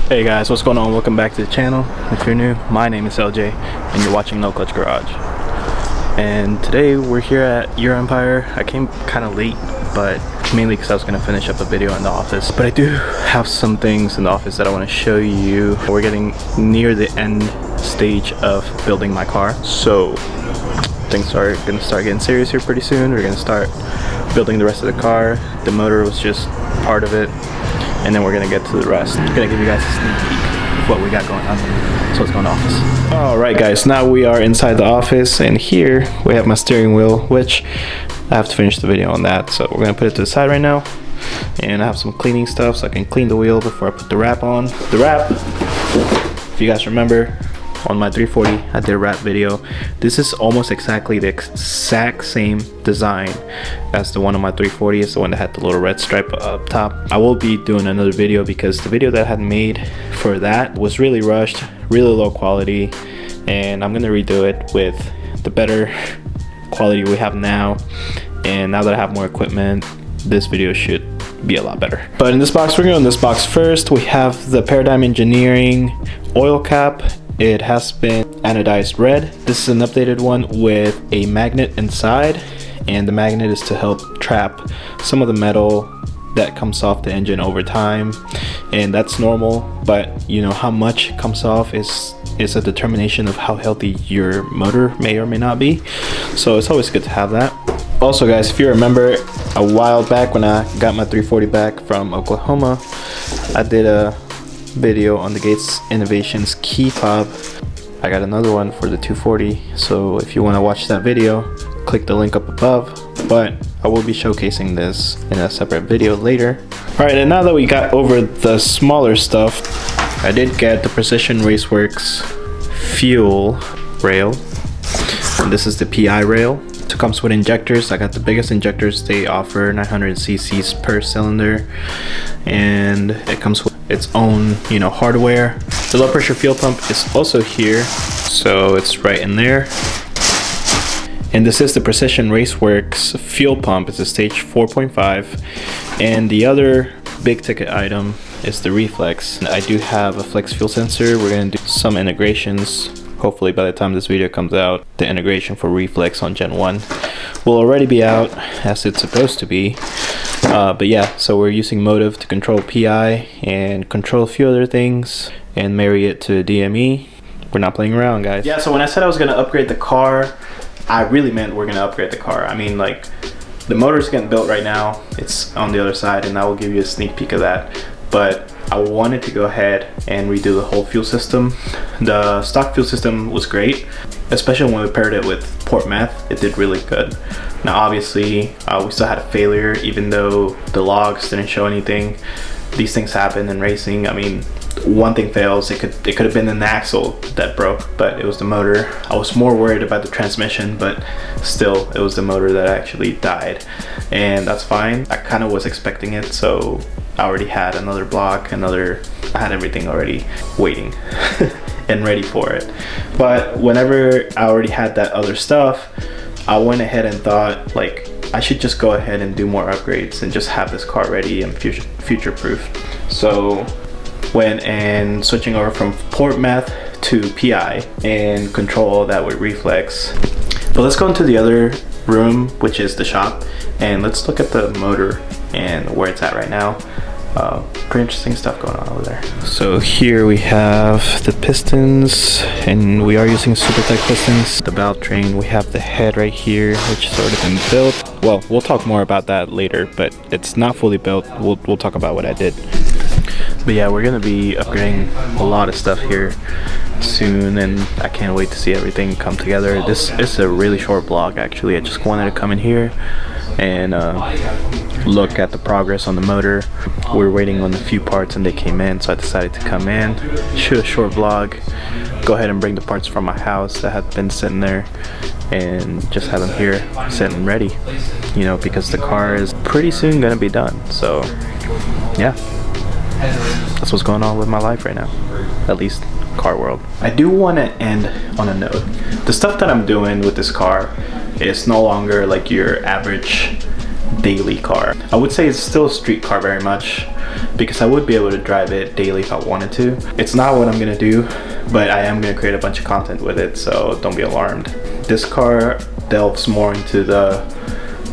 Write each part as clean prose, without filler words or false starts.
Hey guys, what's going on? Welcome back to the channel. If you're new, my name is LJ and you're watching NoClutch Garage. And today we're here at EuroMpire. I came kind of late, but mainly because I was going to finish up a video in the office. But I do have some things in the office that I want to show you. We're getting near the end stage of building my car, so things are going to start getting serious here pretty soon. We're going to start building the rest of the car. The motor was just part of it, and then we're gonna get to the rest. I'm gonna give you guys a sneak peek of what we got going on. So let's go in the office. Alright guys, now we are inside the office, and here we have my steering wheel, which I have to finish the video on that, so we're gonna put it to the side right now. And I have some cleaning stuff so I can clean the wheel before I put the wrap on. The wrap, if you guys remember, on my 340 I did a wrap video. This is almost exactly the exact same design as the one on my 340. It's the one that had the little red stripe up top. I will be doing another video because the video that I had made for that was really rushed, really low quality, and I'm gonna redo it with the better quality we have now. And now that I have more equipment, this video should be a lot better. But in this box, we're going in this box first. We have the Paradigm Engineering oil cap. It has been anodized red. This is an updated one with a magnet inside, and the magnet is to help trap some of the metal that comes off the engine over time, and that's normal, but you know how much comes off is a determination of how healthy your motor may or may not be, so it's always good to have that. Also guys, if you remember a while back when I got my 340 back from Oklahoma, I did a video on the Gates Innovations key fob. I got another one for the 240, so if you want to watch that video, click the link up above, but I will be showcasing this in a separate video later. Alright, and now that we got over the smaller stuff, I did get the Precision Raceworks fuel rail, and this is the PI rail. It comes with injectors. I got the biggest injectors they offer, 900 cc's per cylinder, and it comes with its own, you know, hardware. The low pressure fuel pump is also here, so it's right in there. And this is the Precision Raceworks fuel pump. It's a stage 4.5, and the other big ticket item is the ReFlex. I do have a flex fuel sensor. We're gonna do some integrations. Hopefully by the time this video comes out, the integration for ReFlex on Gen 1 will already be out, as it's supposed to be. But yeah, so we're using Motiv to control PI and control a few other things and marry it to DME. We're not playing around, guys. Yeah, so when I said I was gonna upgrade the car, I really meant we're gonna upgrade the car. I mean, like, the motor's getting built right now. It's on the other side, and I will give you a sneak peek of that. But I wanted to go ahead and redo the whole fuel system. The stock fuel system was great, especially when we paired it with port meth. It did really good. Now obviously we still had a failure, even though the logs didn't show anything. These things happen in racing. I mean, one thing fails, it could have been an axle that broke, but it was the motor. I was more worried about the transmission, but still it was the motor that actually died, and that's fine. I kind of was expecting it, so I already had another block, I had everything already waiting and ready for it. But whenever I already had that other stuff, I went ahead and thought, like, I should just go ahead and do more upgrades and just have this car ready and future-proof. So went and switching over from port meth to PI and control all that with ReFlex. But let's go into the other room, which is the shop, and let's look at the motor and where it's at right now. Pretty interesting stuff going on over there. So here we have the pistons, and we are using super tight pistons. The valve train, we have the head right here, which has already been built. Well, we'll talk more about that later, but it's not fully built. We'll talk about what I did. But yeah, we're gonna be upgrading a lot of stuff here soon, and I can't wait to see everything come together. This is a really short vlog, actually. I just wanted to come in here and look at the progress on the motor. We're waiting on a few parts and they came in, so I decided to come in, shoot a short vlog, go ahead and bring the parts from my house that had been sitting there, and just have them here sitting ready, you know, because the car is pretty soon gonna be done. So yeah, that's what's going on with my life right now, at least car world. I do want to end on a note. The stuff that I'm doing with this car is no longer like your average daily car. I would say it's still a street car very much, because I would be able to drive it daily if I wanted to. It's not what I'm gonna do, but I am gonna create a bunch of content with it, so don't be alarmed. This car delves more into the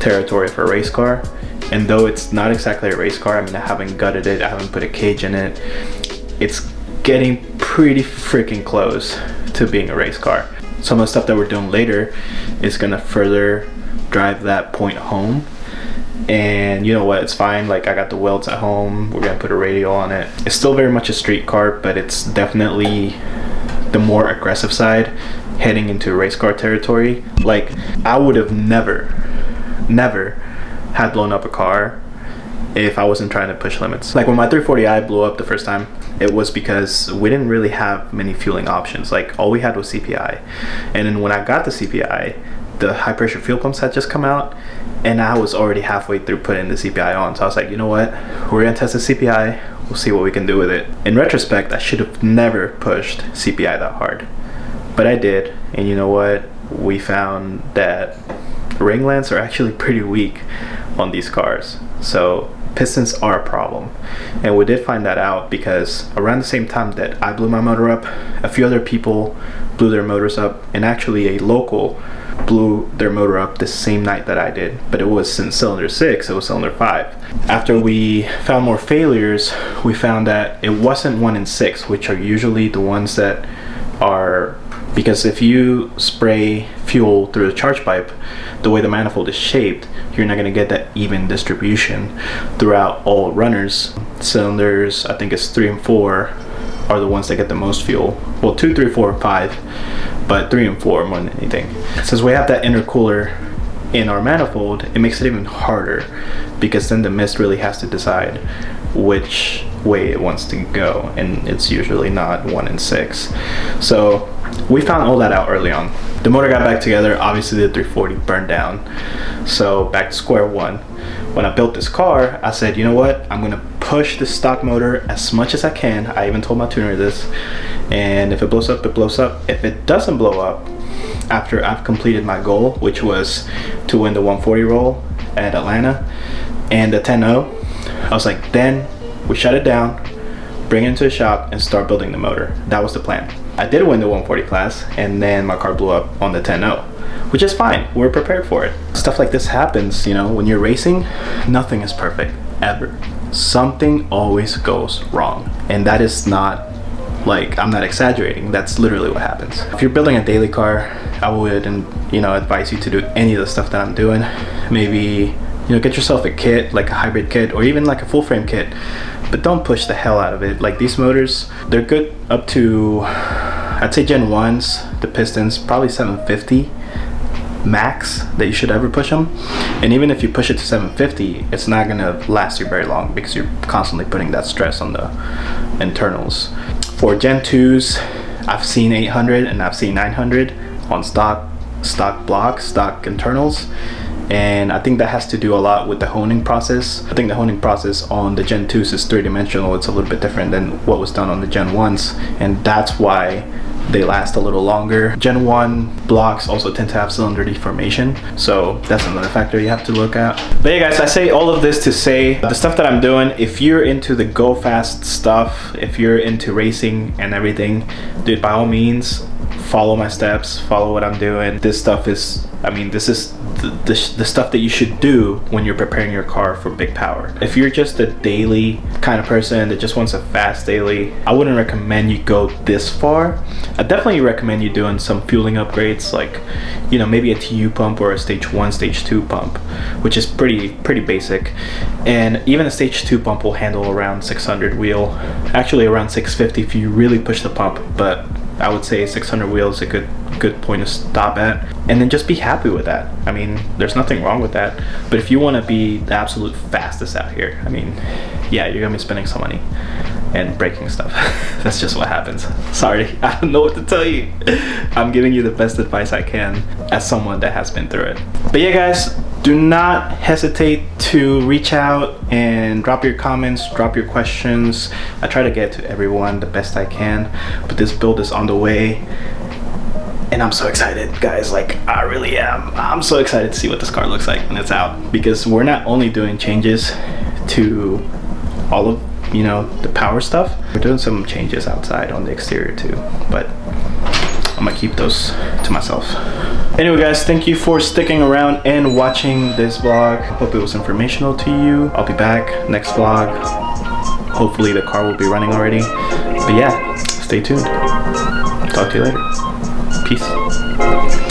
territory of a race car, and though it's not exactly a race car, I mean, I haven't gutted it, I haven't put a cage in it, it's getting pretty freaking close to being a race car. Some of the stuff that we're doing later is gonna further drive that point home. And you know what, it's fine. Like, I got the welds at home, we're gonna put a radial on it. It's still very much a street car, but it's definitely the more aggressive side, heading into race car territory. Like, I would have never had blown up a car if I wasn't trying to push limits. Like, when my 340i blew up the first time, it was because we didn't really have many fueling options. Like, all we had was CPI. And then when I got the CPI, the high pressure fuel pumps had just come out, and I was already halfway through putting the CPI on. So I was like, you know what, we're gonna test the CPI, we'll see what we can do with it. In retrospect, I should have never pushed CPI that hard, but I did. And you know what, we found that ring lengths are actually pretty weak on these cars, so pistons are a problem. And we did find that out because around the same time that I blew my motor up, a few other people blew their motors up, and actually a local blew their motor up the same night that I did, but it was in cylinder 6, it was cylinder 5. After we found more failures, we found that it wasn't 1 and 6, which are usually the ones that are, because if you spray fuel through the charge pipe, the way the manifold is shaped, you're not going to get that even distribution throughout all runners. Cylinders, I think it's 3 and 4 are the ones that get the most fuel. Well, 2, 3, 4, and 5, but 3 and 4 more than anything. Since we have that intercooler in our manifold, it makes it even harder, because then the mist really has to decide which way it wants to go, and it's usually not 1 and 6. So we found all that out early on. The motor got back together. Obviously the 340 burned down, so back to square one. When I built this car, I said, you know what, I'm gonna push the stock motor as much as I can. I even told my tuner this, and if it blows up, it blows up. If it doesn't blow up after I've completed my goal, which was to win the 140 roll at Atlanta and the 10-0, I was like, then we shut it down, bring it into the shop, and start building the motor. That was the plan. I did win the 140 class, and then my car blew up on the 10-0, which is fine. We're prepared for it. Stuff like this happens, you know, when you're racing. Nothing is perfect, ever. Something always goes wrong, and that is not, like, I'm not exaggerating. That's literally what happens. If you're building a daily car, I wouldn't, you know, advise you to do any of the stuff that I'm doing. Maybe, you know, get yourself a kit, like a hybrid kit, or even like a full frame kit, but don't push the hell out of it. Like, these motors, they're good up to, I'd say Gen 1s, the pistons, probably 750 max that you should ever push them. And even if you push it to 750, it's not gonna last you very long, because you're constantly putting that stress on the internals. For Gen 2s, I've seen 800 and I've seen 900 on stock blocks, stock internals. And I think that has to do a lot with the honing process. I think the honing process on the Gen 2s is 3-dimensional. It's a little bit different than what was done on the Gen 1s, and that's why they last a little longer. Gen 1 blocks also tend to have cylinder deformation, so that's another factor you have to look at. But yeah guys, I say all of this to say the stuff that I'm doing, if you're into the go fast stuff, if you're into racing and everything, dude, by all means follow my steps, follow what I'm doing. This stuff is, I mean, this is the stuff that you should do when you're preparing your car for big power. If you're just a daily kind of person that just wants a fast daily, I wouldn't recommend you go this far. I definitely recommend you doing some fueling upgrades, like, you know, maybe a TU pump or a stage 1, stage 2 pump, which is pretty basic. And even a stage 2 pump will handle around 600 wheel, actually around 650 if you really push the pump, but I would say 600 wheel is a good point to stop at, and then just be happy with that. I mean, there's nothing wrong with that, but if you want to be the absolute fastest out here, I mean, yeah, you're gonna be spending some money and breaking stuff. That's just what happens. Sorry, I don't know what to tell you. I'm giving you the best advice I can as someone that has been through it. But yeah guys, do not hesitate to reach out and drop your comments, drop your questions. I try to get to everyone the best I can, but this build is on the way. And I'm so excited, guys. Like, I really am. I'm so excited to see what this car looks like when it's out, because we're not only doing changes to all of, you know, the power stuff, we're doing some changes outside on the exterior too, but I'm gonna keep those to myself. Anyway, guys, thank you for sticking around and watching this vlog. Hope it was informational to you. I'll be back next vlog. Hopefully the car will be running already. But yeah, stay tuned. Talk to you later. Peace.